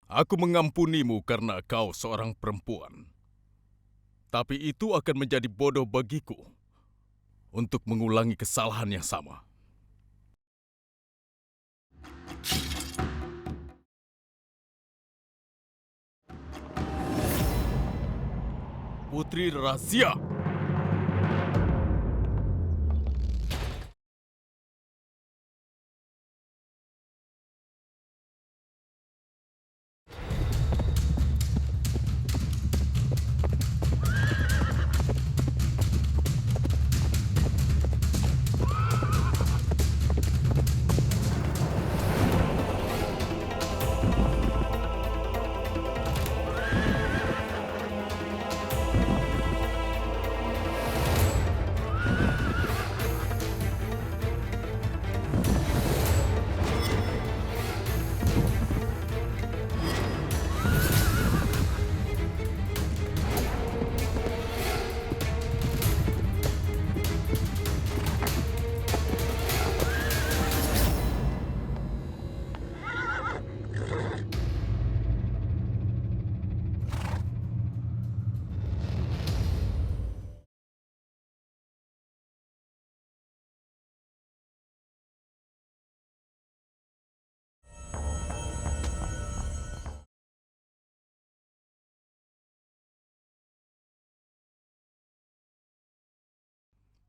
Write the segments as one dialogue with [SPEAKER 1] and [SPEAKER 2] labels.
[SPEAKER 1] Aku mengampunimu karena kau seorang perempuan. Tapi itu akan menjadi bodoh bagiku untuk mengulangi kesalahan yang sama. Putri Razia!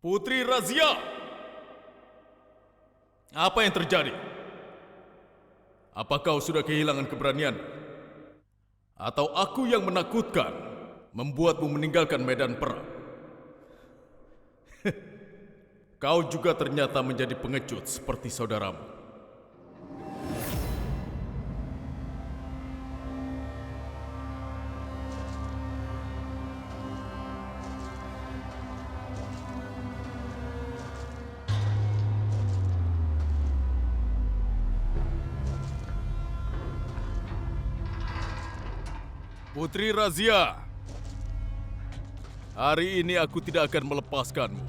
[SPEAKER 1] Putri Razia! Apa yang terjadi? Apa kau sudah kehilangan keberanian? Atau aku yang menakutkan membuatmu meninggalkan medan perang? Kau juga ternyata menjadi pengecut seperti saudaramu. Putri Razia, hari ini aku tidak akan melepaskanmu.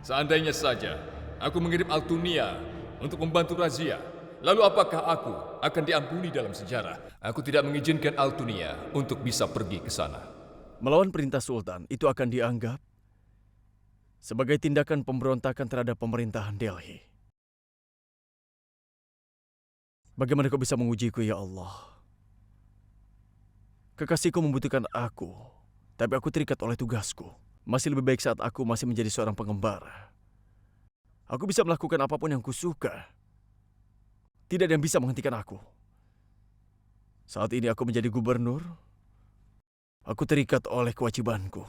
[SPEAKER 2] Seandainya saja aku mengirim Altunia untuk membantu Razia, lalu apakah aku akan diampuni dalam sejarah? Aku tidak mengizinkan Altunia untuk bisa pergi ke sana.
[SPEAKER 3] Melawan perintah Sultan itu akan dianggap sebagai tindakan pemberontakan terhadap pemerintahan Delhi. Bagaimana kau bisa mengujiku, ya Allah? Kekasihku membutuhkan aku, tapi aku terikat oleh tugasku. Masih lebih baik saat aku masih menjadi seorang pengembara. Aku bisa melakukan apapun yang kusuka. Tidak ada yang bisa menghentikan aku. Saat ini aku menjadi gubernur. Aku terikat oleh kewajibanku.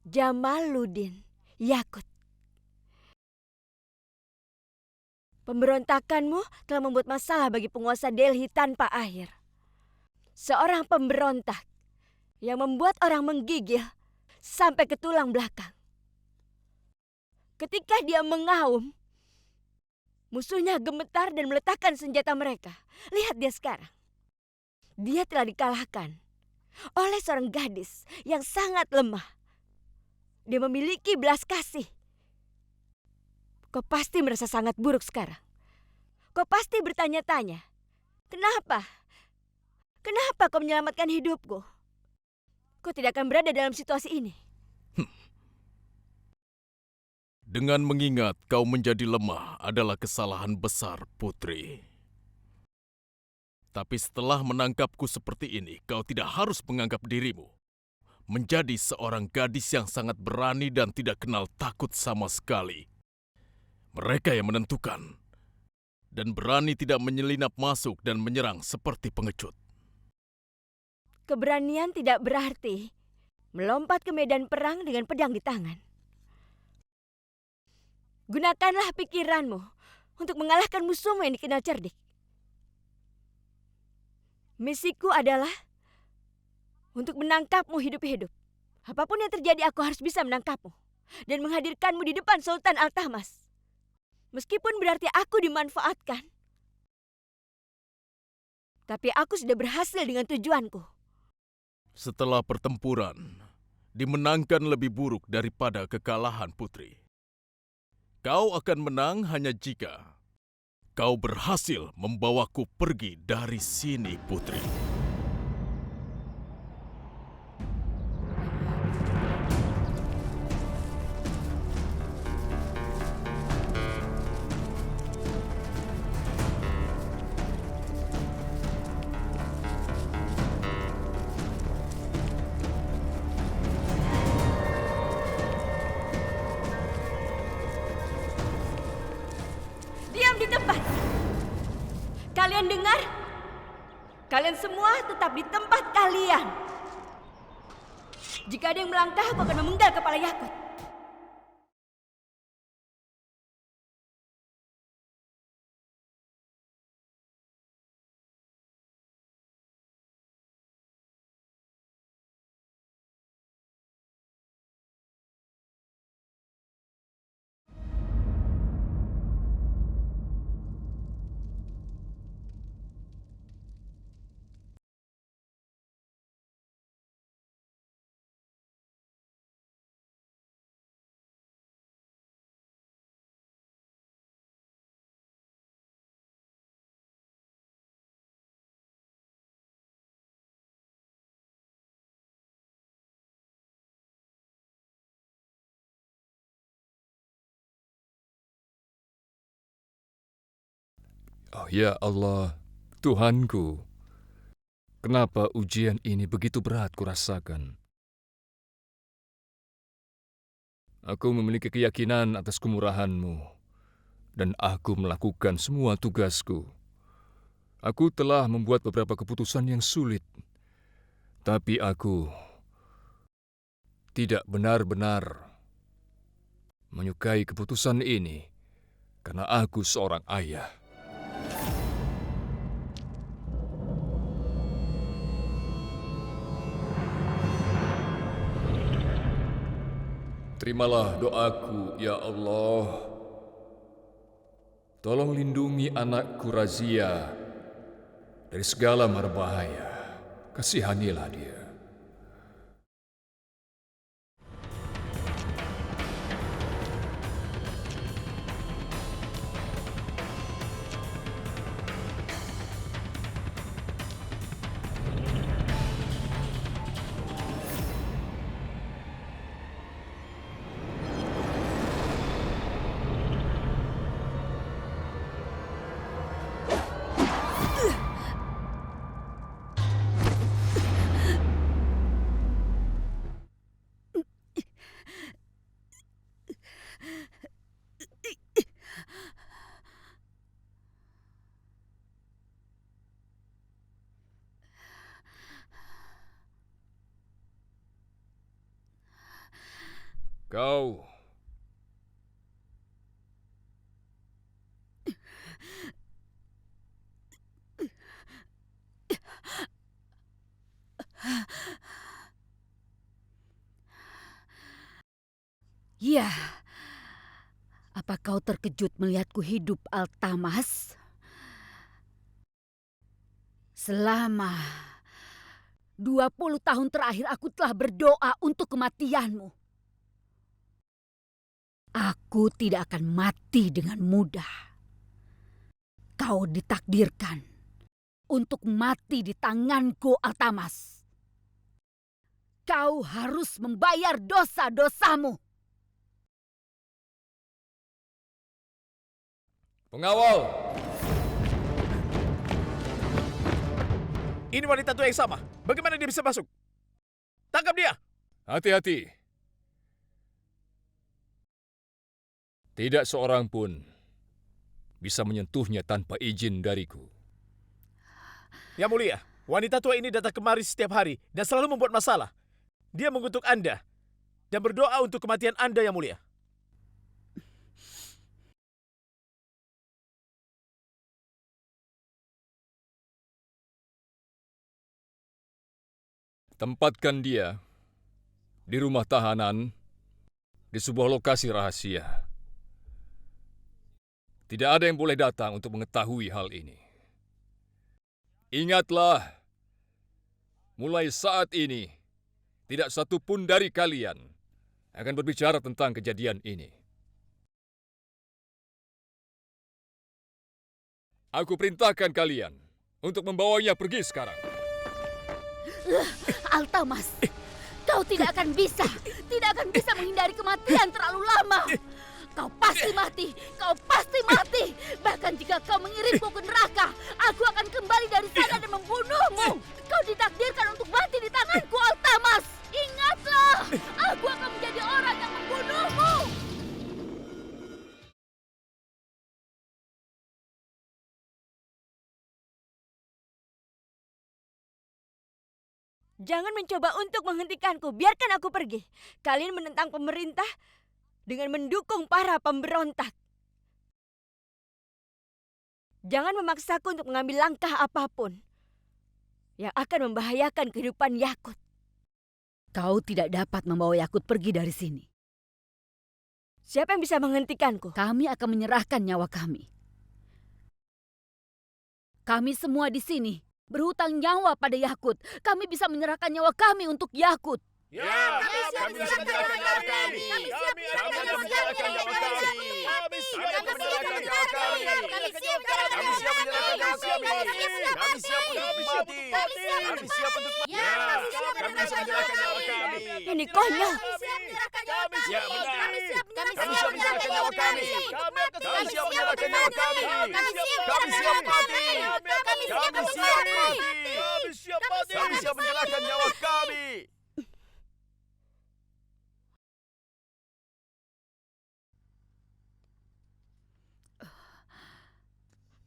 [SPEAKER 4] Jamaluddin Yakut. Pemberontakanmu telah membuat masalah bagi penguasa Delhi tanpa akhir. Seorang pemberontak yang membuat orang menggigil sampai ke tulang belakang. Ketika dia mengaum, musuhnya gemetar dan meletakkan senjata mereka. Lihat dia sekarang. Dia telah dikalahkan oleh seorang gadis yang sangat lemah. Dia memiliki belas kasih. Kau pasti merasa sangat buruk sekarang. Kau pasti bertanya-tanya, kenapa? Kenapa kau menyelamatkan hidupku? Kau tidak akan berada dalam situasi ini.
[SPEAKER 1] Dengan mengingat kau menjadi lemah adalah kesalahan besar, putri. Tapi setelah menangkapku seperti ini, kau tidak harus menganggap dirimu menjadi seorang gadis yang sangat berani dan tidak kenal takut sama sekali. Mereka yang menentukan dan berani tidak menyelinap masuk dan menyerang seperti pengecut.
[SPEAKER 4] Keberanian tidak berarti melompat ke medan perang dengan pedang di tangan. Gunakanlah pikiranmu untuk mengalahkan musuhmu yang dikenal cerdik. Misiku adalah untuk menangkapmu hidup-hidup. Apapun yang terjadi, aku harus bisa menangkapmu dan menghadirkanmu di depan Sultan Al-Tahmas. Meskipun berarti aku dimanfaatkan, tapi aku sudah berhasil dengan tujuanku.
[SPEAKER 1] Setelah pertempuran, dimenangkan lebih buruk daripada kekalahan, putri. Kau akan menang hanya jika kau berhasil membawaku pergi dari sini, putri.
[SPEAKER 4] Diam di tempat. Kalian dengar? Kalian semua tetap di tempat kalian. Jika ada yang melangkah, aku akan memenggal kepala Yakut.
[SPEAKER 2] Oh ya Allah, Tuhanku, kenapa ujian ini begitu berat kurasakan? Aku memiliki keyakinan atas kemurahan-Mu, dan aku melakukan semua tugasku. Aku telah membuat beberapa keputusan yang sulit, tapi aku tidak benar-benar menyukai keputusan ini karena aku seorang ayah. Terimalah doaku, ya Allah. Tolong lindungi anakku Razia dari segala mara bahaya. Kasihanilah dia. Kau
[SPEAKER 5] Ya, apa kau terkejut melihatku hidup, Altamas? Selama 20 tahun terakhir aku telah berdoa untuk kematianmu. Aku tidak akan mati dengan mudah. Kau ditakdirkan untuk mati di tanganku, Altamas. Kau harus membayar dosa-dosamu.
[SPEAKER 2] Pengawal!
[SPEAKER 3] Ini wanita tua yang sama. Bagaimana dia bisa masuk? Tangkap dia!
[SPEAKER 2] Hati-hati. Tidak seorang pun bisa menyentuhnya tanpa izin dariku.
[SPEAKER 3] Yang mulia, wanita tua ini datang kemari setiap hari dan selalu membuat masalah. Dia mengutuk Anda dan berdoa untuk kematian Anda, Yang Mulia.
[SPEAKER 2] Tempatkan dia di rumah tahanan di sebuah lokasi rahasia. Tidak ada yang boleh datang untuk mengetahui hal ini. Ingatlah, mulai saat ini, tidak satu pun dari kalian akan berbicara tentang kejadian ini. Aku perintahkan kalian untuk membawanya pergi sekarang.
[SPEAKER 5] Altamas, kau tidak akan bisa menghindari kematian terlalu lama. Kau pasti mati, Bahkan jika kau mengirimku ke neraka, aku akan kembali dari sana dan membunuhmu. Kau ditakdirkan untuk mati di tanganku, Altamas. Ingatlah, aku akan menjadi orang yang membunuhmu.
[SPEAKER 4] Jangan mencoba untuk menghentikanku. Biarkan aku pergi. Kalian menentang pemerintah dengan mendukung para pemberontak. Jangan memaksaku untuk mengambil langkah apapun yang akan membahayakan kehidupan Yakut.
[SPEAKER 5] Kau tidak dapat membawa Yakut pergi dari sini.
[SPEAKER 4] Siapa yang bisa menghentikanku?
[SPEAKER 5] Kami akan menyerahkan nyawa kami. Kami semua di sini berhutang nyawa pada Yakut. Kami bisa menyerahkan nyawa kami untuk Yakut.
[SPEAKER 3] Ya, kami bisa menyerahkan nyawa kami. Kami siap menyerahkan nyawa kami. Kami siap menyerahkan nyawa kami. Kami siap menyerahkan nyawa kami. Kami siap untuk mati. Kami siap untuk mati. Ya, kami bisa menyerahkan nyawa kami.
[SPEAKER 4] Ini konyol.
[SPEAKER 3] Ya, benar. Kami siap menyerahkan nyawa kami. Kami siap menyerahkan nyawa kami. Kami siap mati. Kami siap mati. Kami siap menyerahkan nyawa kami.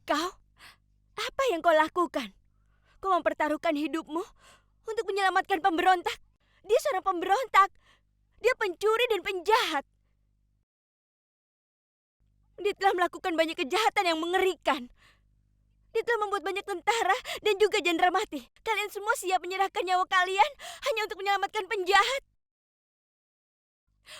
[SPEAKER 4] Kau? Apa yang kau lakukan? Kau mempertaruhkan hidupmu untuk menyelamatkan pemberontak. Dia seorang pemberontak. Dia pencuri dan penjahat. Dia telah melakukan banyak kejahatan yang mengerikan. Dia telah membuat banyak tentara dan juga jenderal mati. Kalian semua siap menyerahkan nyawa kalian hanya untuk menyelamatkan penjahat?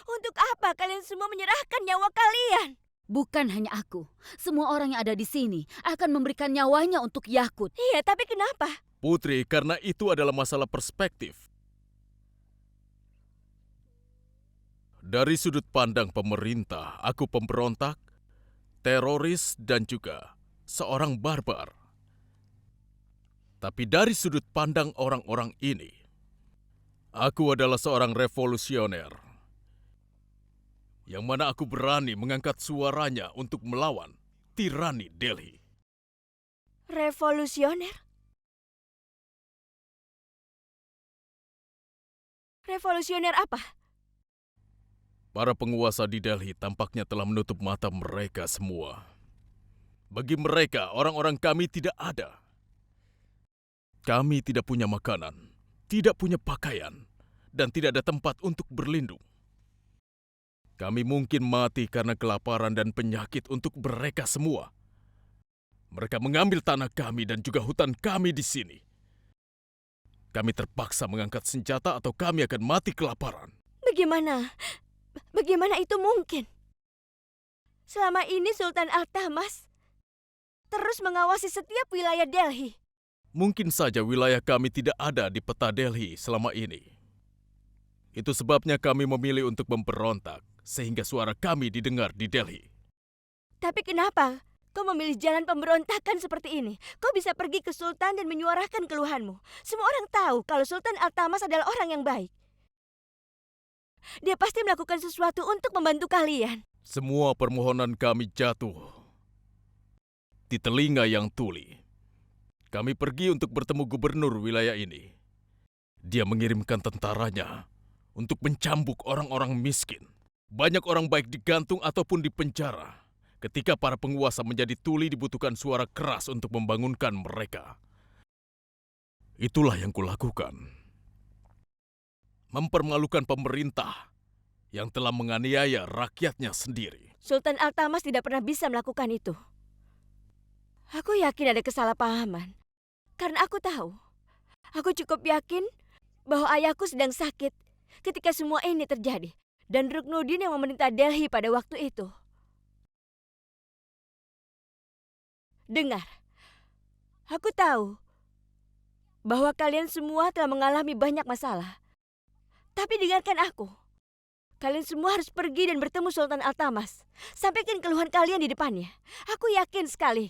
[SPEAKER 4] Untuk apa kalian semua menyerahkan nyawa kalian?
[SPEAKER 5] Bukan hanya aku. Semua orang yang ada di sini akan memberikan nyawanya untuk Yakut.
[SPEAKER 4] Iya, tapi kenapa?
[SPEAKER 1] Putri, karena itu adalah masalah perspektif. Dari sudut pandang pemerintah, aku pemberontak, teroris, dan juga seorang barbar. Tapi dari sudut pandang orang-orang ini, aku adalah seorang revolusioner. Yang mana aku berani mengangkat suaranya untuk melawan tirani Delhi.
[SPEAKER 4] Revolusioner? Revolusioner apa?
[SPEAKER 1] Para penguasa di Delhi tampaknya telah menutup mata mereka semua. Bagi mereka, orang-orang kami tidak ada. Kami tidak punya makanan, tidak punya pakaian, dan tidak ada tempat untuk berlindung. Kami mungkin mati karena kelaparan dan penyakit untuk mereka semua. Mereka mengambil tanah kami dan juga hutan kami di sini. Kami terpaksa mengangkat senjata atau kami akan mati kelaparan.
[SPEAKER 4] Bagaimana? Bagaimana itu mungkin? Selama ini Sultan Al-Tamas terus mengawasi setiap wilayah Delhi.
[SPEAKER 1] Mungkin saja wilayah kami tidak ada di peta Delhi selama ini. Itu sebabnya kami memilih untuk memberontak, sehingga suara kami didengar di Delhi.
[SPEAKER 4] Tapi kenapa kau memilih jalan pemberontakan seperti ini? Kau bisa pergi ke Sultan dan menyuarakan keluhanmu. Semua orang tahu kalau Sultan Al-Tamas adalah orang yang baik. Dia pasti melakukan sesuatu untuk membantu kalian.
[SPEAKER 1] Semua permohonan kami jatuh di telinga yang tuli. Kami pergi untuk bertemu gubernur wilayah ini. Dia mengirimkan tentaranya untuk mencambuk orang-orang miskin. Banyak orang baik digantung ataupun dipenjara. Ketika para penguasa menjadi tuli, dibutuhkan suara keras untuk membangunkan mereka. Itulah yang kulakukan. Mempermalukan pemerintah yang telah menganiaya rakyatnya sendiri.
[SPEAKER 4] Sultan Al-Tamas tidak pernah bisa melakukan itu. Aku yakin ada kesalahpahaman. Karena aku tahu. Aku cukup yakin bahwa ayahku sedang sakit ketika semua ini terjadi. Dan Ruknuddin yang memerintah Delhi pada waktu itu. Dengar, aku tahu bahwa kalian semua telah mengalami banyak masalah. Tapi dengarkan aku. Kalian semua harus pergi dan bertemu Sultan Al-Tamas. Sampaikan keluhan kalian di depannya. Aku yakin sekali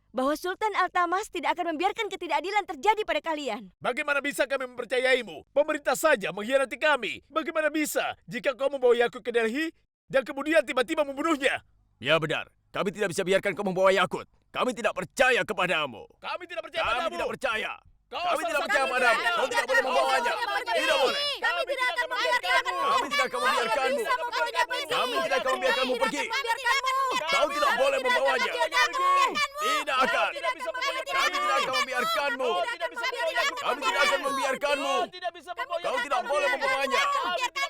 [SPEAKER 4] bahwa Sultan Al-Tamas tidak akan membiarkan ketidakadilan terjadi pada kalian.
[SPEAKER 3] Bagaimana bisa kami mempercayaimu? Pemerintah saja mengkhianati kami. Bagaimana bisa jika kau membawa Yakut ke Delhi dan kemudian tiba-tiba membunuhnya? Ya benar. Kami tidak bisa biarkan kau membawa Yakut. Kami tidak percaya kepadamu. Kami tidak percaya padamu. Kami tidak percaya. Kami tidak percaya padamu. Kau tidak boleh membawanya. Tidak boleh.
[SPEAKER 5] Kami tidak akan membiarkanmu.
[SPEAKER 3] Kami tidak akan membiarkanmu. Kami tidak akan membiarkanmu pergi. Kau tidak boleh membawanya. Tidak akan. Kami tidak akan membiarkanmu. Kami tidak akan membiarkanmu. Kau tidak boleh membawanya.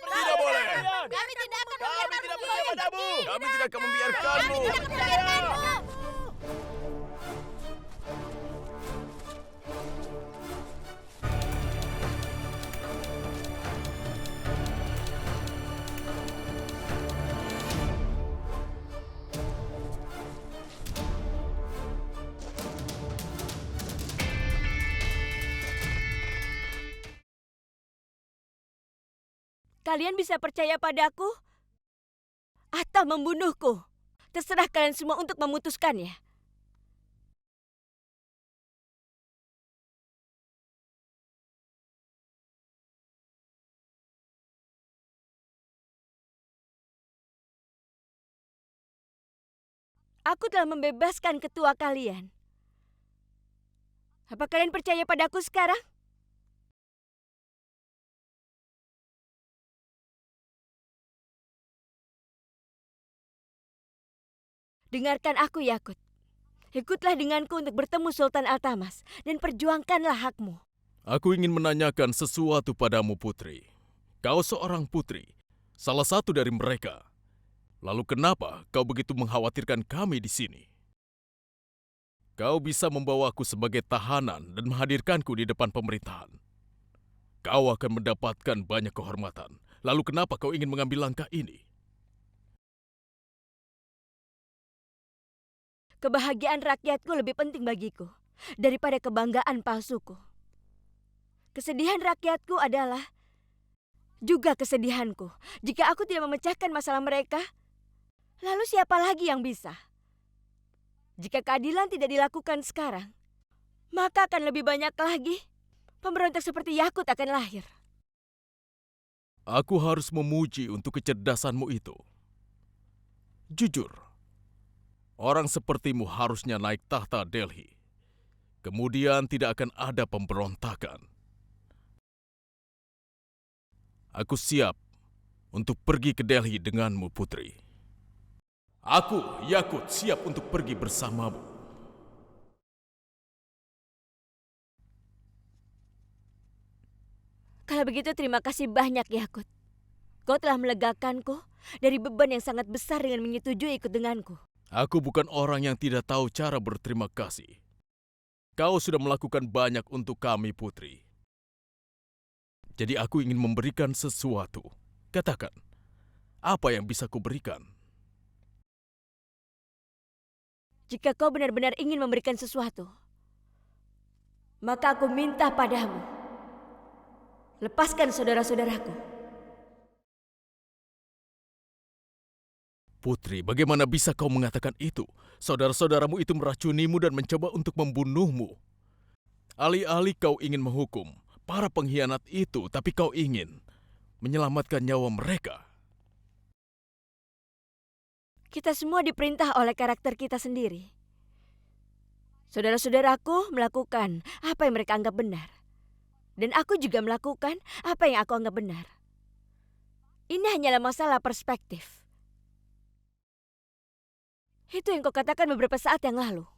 [SPEAKER 3] Tidak boleh.
[SPEAKER 5] Kami tidak akan membiarkanmu.
[SPEAKER 3] Kami tidak akan membiarkanmu.
[SPEAKER 4] Kalian bisa percaya padaku atau membunuhku. Terserah kalian semua untuk memutuskannya. Aku telah membebaskan ketua kalian. Apa kalian percaya padaku sekarang? Dengarkan aku, Yakut. Ikutlah denganku untuk bertemu Sultan Al-Tamas dan perjuangkanlah hakmu.
[SPEAKER 1] Aku ingin menanyakan sesuatu padamu, putri. Kau seorang putri, salah satu dari mereka. Lalu kenapa kau begitu mengkhawatirkan kami di sini? Kau bisa membawaku sebagai tahanan dan menghadirkanku di depan pemerintahan. Kau akan mendapatkan banyak kehormatan. Lalu kenapa kau ingin mengambil langkah ini?
[SPEAKER 4] Kebahagiaan rakyatku lebih penting bagiku daripada kebanggaan palsuku. Kesedihan rakyatku adalah juga kesedihanku. Jika aku tidak memecahkan masalah mereka, lalu siapa lagi yang bisa? Jika keadilan tidak dilakukan sekarang, maka akan lebih banyak lagi pemberontak seperti Yakut akan lahir.
[SPEAKER 1] Aku harus memuji untuk kecerdasanmu itu. Jujur, orang sepertimu harusnya naik tahta Delhi. Kemudian tidak akan ada pemberontakan. Aku siap untuk pergi ke Delhi denganmu, putri. Aku, Yakut, siap untuk pergi bersamamu.
[SPEAKER 4] Kalau begitu terima kasih banyak, Yakut. Kau telah melegakanku dari beban yang sangat besar dengan menyetujui ikut denganku.
[SPEAKER 1] Aku bukan orang yang tidak tahu cara berterima kasih. Kau sudah melakukan banyak untuk kami, putri. Jadi aku ingin memberikan sesuatu. Katakan, Apa yang bisa kuberikan?
[SPEAKER 4] Jika kau benar-benar ingin memberikan sesuatu, maka aku minta padamu, lepaskan saudara-saudaraku.
[SPEAKER 1] Putri, bagaimana bisa kau mengatakan itu? Saudara-saudaramu itu meracunimu dan mencoba untuk membunuhmu. Alih-alih kau ingin menghukum para pengkhianat itu, tapi kau ingin menyelamatkan nyawa mereka.
[SPEAKER 4] Kita semua diperintah oleh karakter kita sendiri. Saudara-saudaraku melakukan apa yang mereka anggap benar. Dan aku juga melakukan apa yang aku anggap benar. Ini hanyalah masalah perspektif. Itu yang kau katakan beberapa saat yang lalu.